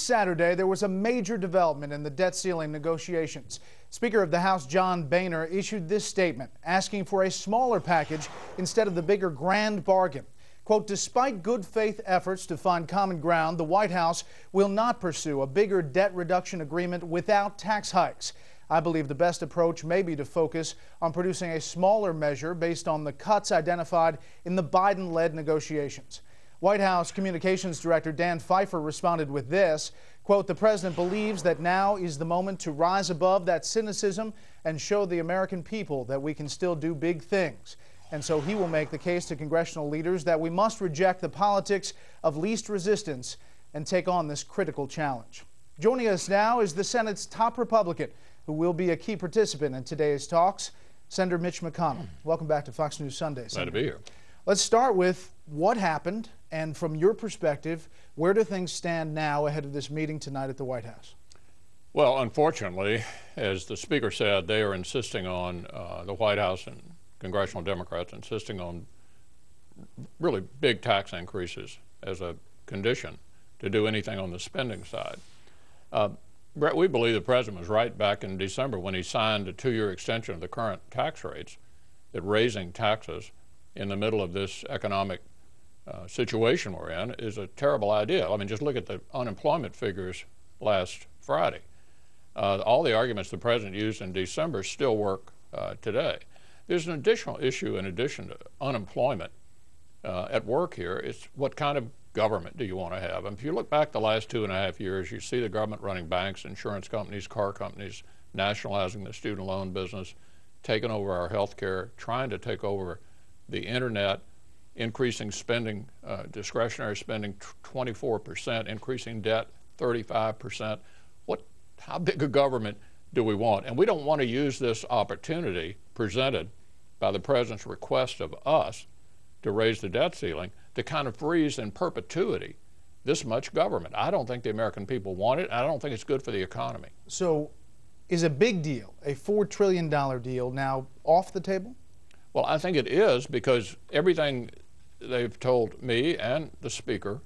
Saturday, there was a major development in the debt ceiling negotiations. Speaker of the House John Boehner issued this statement asking for a smaller package instead of the bigger grand bargain. Quote, despite good faith efforts to find common ground, the White House will not pursue a bigger debt reduction agreement without tax hikes. I believe the best approach may be to focus on producing a smaller measure based on the cuts identified in the Biden-led negotiations. White House Communications Director Dan Pfeiffer responded with this, quote, the president believes that now is the moment to rise above that cynicism and show the American people that we can still do big things. And so he will make the case to congressional leaders that we must reject the politics of least resistance and take on this critical challenge. Joining us now is the Senate's top Republican, who will be a key participant in today's talks, Senator Mitch McConnell. Welcome back to Fox News Sunday, Senator. Glad to be here. Let's start with what happened, and from your perspective, where do things stand now ahead of this meeting tonight at the White House? Well, unfortunately, as the Speaker said, they are insisting on, the White House and congressional Democrats insisting on really big tax increases as a condition to do anything on the spending side. Brett, we believe the president was right back in December when he signed a 2-year extension of the current tax rates, that raising taxes in the middle of this economic situation we're in is a terrible idea. I mean, just look at the unemployment figures last Friday. All the arguments the president used in December still work today. There's an additional issue in addition to unemployment at work here. It's what kind of government do you want to have? And if you look back the last 2.5 years, you see the government running banks, insurance companies, car companies, nationalizing the student loan business, taking over our health care, trying to take over the internet, increasing spending, discretionary spending 24%, increasing debt 35%. How big a government do we want? And we don't want to use this opportunity presented by the president's request of us to raise the debt ceiling to kind of freeze in perpetuity this much government. I don't think the American people want it. I don't think it's good for the economy. So is a big deal, a $4 trillion deal, now off the table? Well, I think it is, because everything they've told me and the Speaker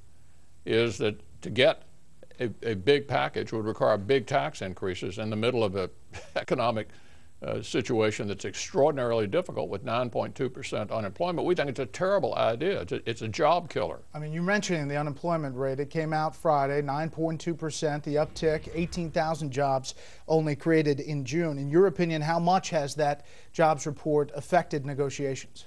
is that to get a big package would require big tax increases in the middle of an economic situation that's extraordinarily difficult with 9.2% unemployment. We think it's a terrible idea. It's a job killer. I mean, you mentioned the unemployment rate. It came out Friday, 9.2%, the uptick, 18,000 jobs only created in June. In your opinion, how much has that jobs report affected negotiations?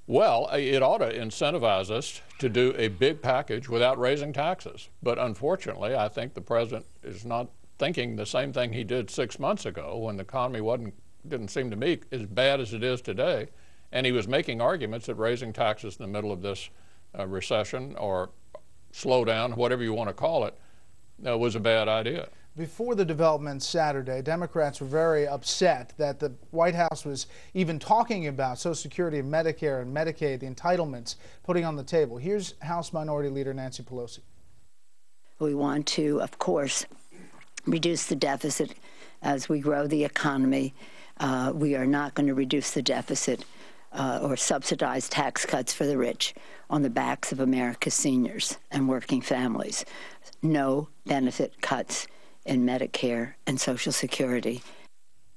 Well, it ought to incentivize us to do a big package without raising taxes. But unfortunately, I think the president is not thinking the same thing he did 6 months ago when the economy didn't seem to me as bad as it is today. And he was making arguments that raising taxes in the middle of this recession or slowdown, whatever you want to call it, was a bad idea. Before the development Saturday, Democrats were very upset that the White House was even talking about Social Security and Medicare and Medicaid, the entitlements, putting on the table. Here's House Minority Leader Nancy Pelosi. We want to, of course, reduce the deficit as we grow the economy. We are not going to reduce the deficit or subsidize tax cuts for the rich on the backs of America's seniors and working families. No benefit cuts in Medicare and Social Security.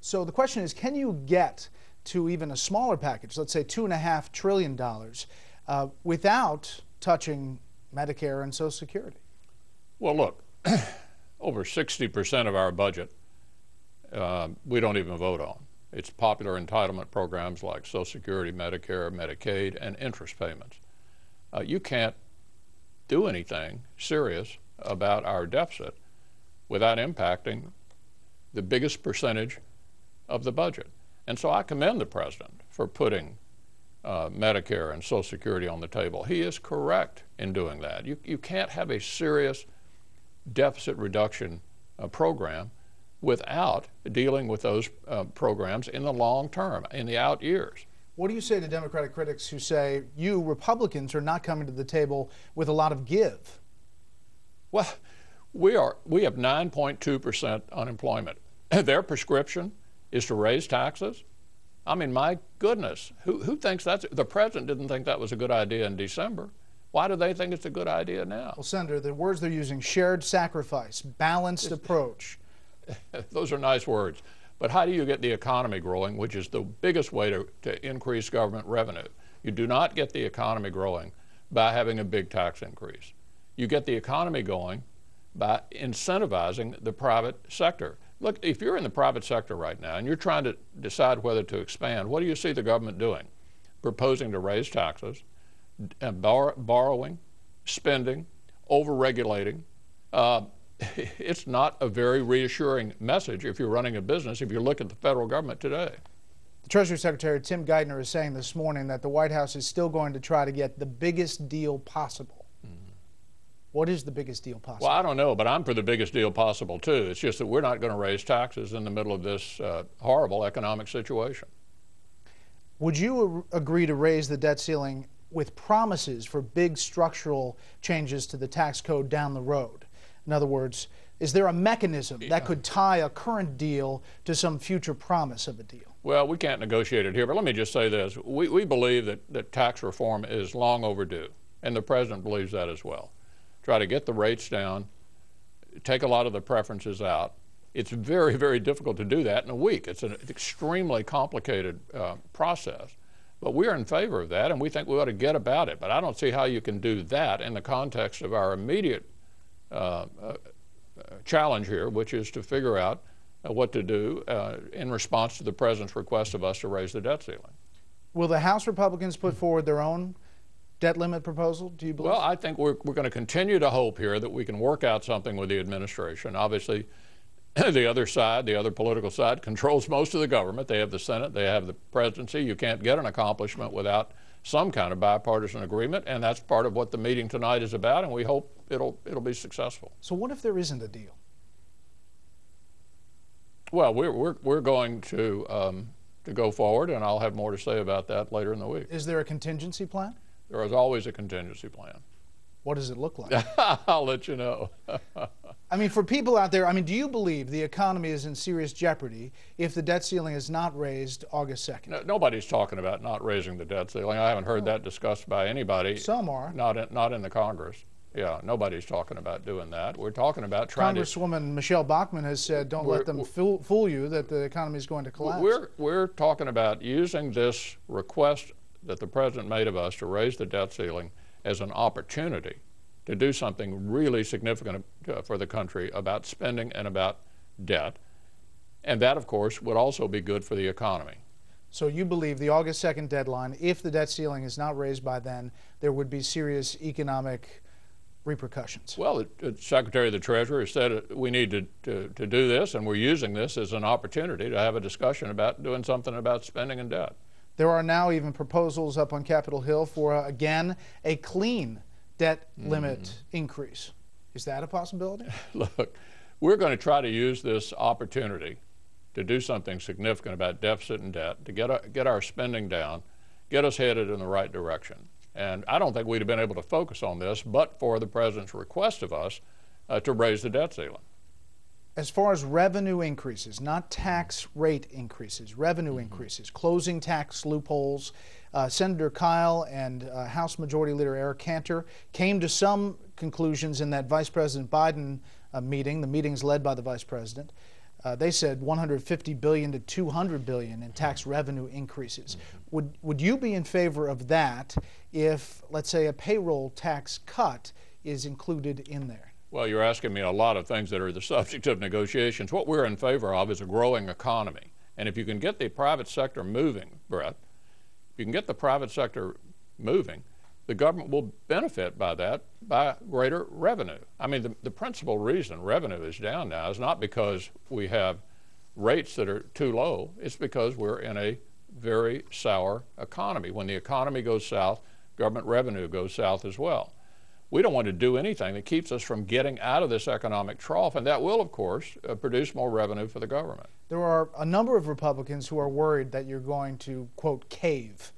So the question is, can you get to even a smaller package, let's say $2.5 trillion, without touching Medicare and Social Security? Well, look, over 60% of our budget we don't even vote on. It's popular entitlement programs like Social Security, Medicare, Medicaid, and interest payments. You can't do anything serious about our deficit without impacting the biggest percentage of the budget. And so I commend the president for putting Medicare and Social Security on the table. He is correct in doing that. You can't have a serious deficit reduction program without dealing with those programs in the long term, in the out years. What do you say to Democratic critics who say you Republicans are not coming to the table with a lot of give? Well, we have 9.2% unemployment. Their prescription is to raise taxes. I mean, my goodness, who thinks that's, the president didn't think that was a good idea in December. Why do they think it's a good idea now? Well, Senator, the words they're using, shared sacrifice, balanced approach. Those are nice words. But how do you get the economy growing, which is the biggest way to increase government revenue? You do not get the economy growing by having a big tax increase. You get the economy going by incentivizing the private sector. Look, if you're in the private sector right now and you're trying to decide whether to expand, what do you see the government doing? Proposing to raise taxes, and borrowing, spending, over-regulating. It's not a very reassuring message if you're running a business, if you look at the federal government today. The Treasury Secretary, Tim Geithner, is saying this morning that the White House is still going to try to get the biggest deal possible. What is the biggest deal possible? Well, I don't know, but I'm for the biggest deal possible, too. It's just that we're not going to raise taxes in the middle of this horrible economic situation. Would you agree to raise the debt ceiling with promises for big structural changes to the tax code down the road? In other words, is there a mechanism that could tie a current deal to some future promise of a deal? Well, we can't negotiate it here, but let me just say this. We believe that tax reform is long overdue, and the President believes that as well. Try to get the rates down, take a lot of the preferences out. It's very, very difficult to do that in a week. It's an extremely complicated process. But we're in favor of that, and we think we ought to get about it. But I don't see how you can do that in the context of our immediate challenge here, which is to figure out what to do in response to the President's request of us to raise the debt ceiling. Will the House Republicans put forward their own debt limit proposal, do you believe? Well, I think we're going to continue to hope here that we can work out something with the administration. Obviously, the other side, the other political side, controls most of the government. They have the Senate, they have the presidency. You can't get an accomplishment without some kind of bipartisan agreement, and that's part of what the meeting tonight is about, and we hope it'll be successful. So what if there isn't a deal? Well, we're going to go forward, and I'll have more to say about that later in the week. Is there a contingency plan? There is always a contingency plan. What does it look like? I'll let you know. I mean, for people out there, I mean, do you believe the economy is in serious jeopardy if the debt ceiling is not raised August 2nd? No, nobody's talking about not raising the debt ceiling. I haven't heard that discussed by anybody. Some are. Not in the Congress. Yeah, nobody's talking about doing that. We're talking about trying Congresswoman Michelle Bachmann has said, don't let them fool you that the economy is going to collapse. We're talking about using this request that the President made of us to raise the debt ceiling as an opportunity to do something really significant for the country about spending and about debt. And that, of course, would also be good for the economy. So you believe the August 2nd deadline, if the debt ceiling is not raised by then, there would be serious economic repercussions? Well, the Secretary of the Treasury said we need to do this, and we're using this as an opportunity to have a discussion about doing something about spending and debt. There are now even proposals up on Capitol Hill for, again, a clean debt limit increase. Is that a possibility? Look, we're going to try to use this opportunity to do something significant about deficit and debt, to get our spending down, get us headed in the right direction. And I don't think we'd have been able to focus on this but for the President's request of us to raise the debt ceiling. As far as revenue increases, not tax rate increases, revenue increases, closing tax loopholes, Senator Kyle and House Majority Leader Eric Cantor came to some conclusions in that Vice President Biden meeting. The meeting's led by the Vice President. They said $150 billion to $200 billion in tax revenue increases. Would you be in favor of that if, let's say, a payroll tax cut is included in there? Well, you're asking me a lot of things that are the subject of negotiations. What we're in favor of is a growing economy. And if you can get the private sector moving, Brett, if you can get the private sector moving, the government will benefit by that, by greater revenue. I mean, the principal reason revenue is down now is not because we have rates that are too low. It's because we're in a very sour economy. When the economy goes south, government revenue goes south as well. we don't want to do anything that keeps us from getting out of this economic trough, and that will, of course, produce more revenue for the government. There are a number of Republicans who are worried that you're going to, quote, cave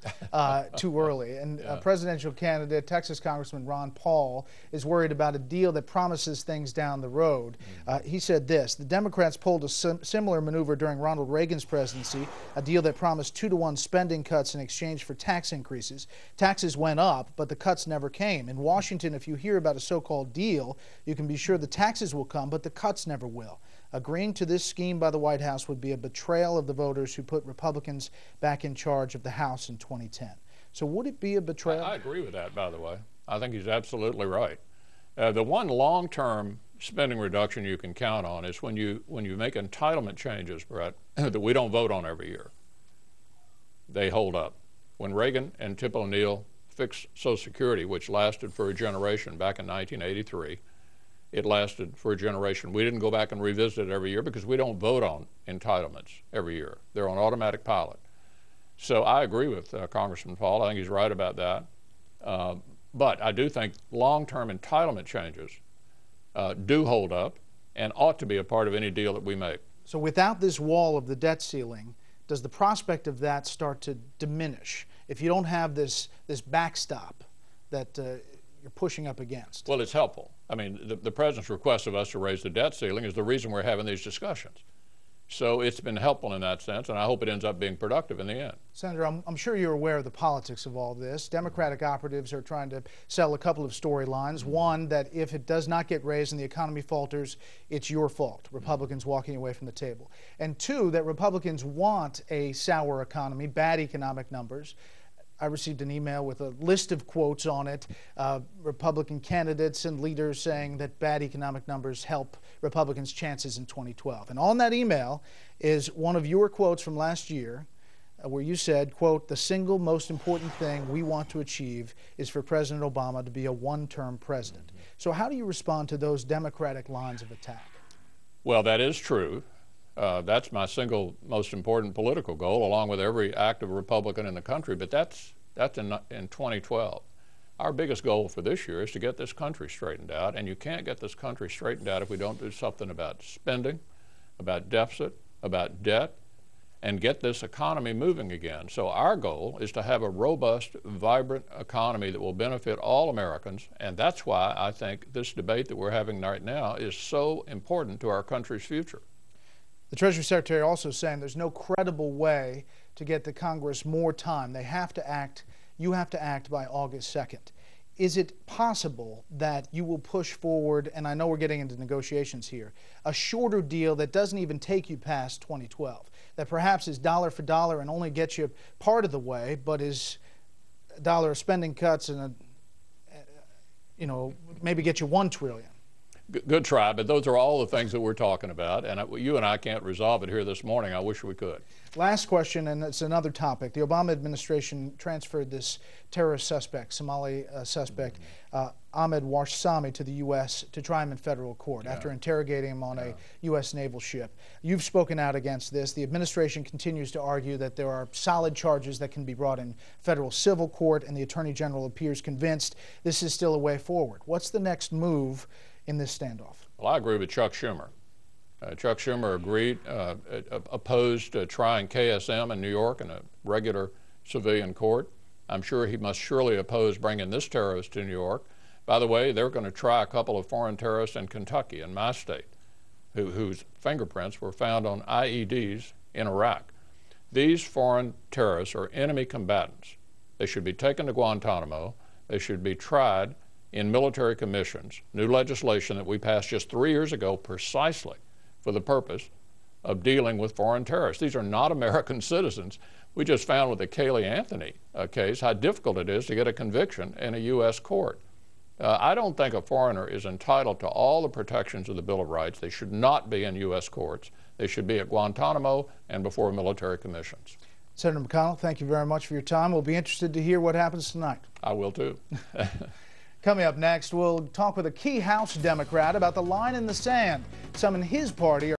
too early. And presidential candidate, Texas Congressman Ron Paul, is worried about a deal that promises things down the road. He said this: the Democrats pulled a similar maneuver during Ronald Reagan's presidency, a deal that promised 2-to-1 spending cuts in exchange for tax increases. Taxes went up, but the cuts never came. In Washington, if you hear about a so-called deal, you can be sure the taxes will come, but the cuts never will. Agreeing to this scheme by the White House would be a betrayal of the voters who put Republicans back in charge of the House in 2010. So would it be a betrayal? I agree with that, by the way. I think he's absolutely right. The one long-term spending reduction you can count on is when you make entitlement changes, Brett, that we don't vote on every year. They hold up. When Reagan and Tip O'Neill fixed Social Security, which lasted for a generation back in 1983, it lasted for a generation. We didn't go back and revisit it every year because we don't vote on entitlements every year. They're on automatic pilot. So I agree with Congressman Paul. I think he's right about that. But I do think long-term entitlement changes do hold up and ought to be a part of any deal that we make. So without this wall of the debt ceiling, does the prospect of that start to diminish if you don't have this backstop that you're pushing up against? Well, it's helpful. I mean, the president's request of us to raise the debt ceiling is the reason we're having these discussions. So it's been helpful in that sense, and I hope it ends up being productive in the end. Senator, I'm sure you're aware of the politics of all this. Democratic operatives are trying to sell a couple of storylines. One, that if it does not get raised and the economy falters, it's your fault, Republicans walking away from the table. And two, that Republicans want a sour economy, bad economic numbers. I received an email with a list of quotes on it, Republican candidates and leaders saying that bad economic numbers help Republicans' chances in 2012. And on that email is one of your quotes from last year where you said, quote, "The single most important thing we want to achieve is for President Obama to be a one-term president." So how do you respond to those Democratic lines of attack? Well, that is true. That's my single most important political goal, along with every active Republican in the country, but that's in 2012. Our biggest goal for this year is to get this country straightened out, and you can't get this country straightened out if we don't do something about spending, about deficit, about debt, and get this economy moving again. So our goal is to have a robust, vibrant economy that will benefit all Americans, and that's why I think this debate that we're having right now is so important to our country's future. The Treasury Secretary also saying there's no credible way to get the Congress more time. They have to act, you have to act by August 2nd. Is it possible that you will push forward, and I know we're getting into negotiations here, a shorter deal that doesn't even take you past 2012, that perhaps is dollar for dollar and only gets you part of the way, but is a dollar of spending cuts and maybe get you $1 trillion? Good try, but those are all the things that we're talking about, and you and I can't resolve it here this morning. I wish we could. Last question, and it's another topic. The Obama administration transferred this terrorist suspect, Somali suspect, Ahmed Warsame, to the U.S. to try him in federal court after interrogating him on a U.S. naval ship. You've spoken out against this. The administration continues to argue that there are solid charges that can be brought in federal civil court, and the Attorney General appears convinced this is still a way forward. What's the next move in this standoff? Well, I agree with Chuck Schumer. Chuck Schumer opposed trying KSM in New York in a regular civilian court. I'm sure he must surely oppose bringing this terrorist to New York. By the way, they're going to try a couple of foreign terrorists in Kentucky, in my state, whose fingerprints were found on IEDs in Iraq. These foreign terrorists are enemy combatants. They should be taken to Guantanamo. They should be tried in military commissions, new legislation that we passed just 3 years ago precisely for the purpose of dealing with foreign terrorists. These are not American citizens. We just found with the Kayleigh Anthony case how difficult it is to get a conviction in a U.S. court. I don't think a foreigner is entitled to all the protections of the Bill of Rights. They should not be in U.S. courts. They should be at Guantanamo and before military commissions. Senator McConnell, thank you very much for your time. We'll be interested to hear what happens tonight. I will too. Coming up next, we'll talk with a key House Democrat about the line in the sand some in his party are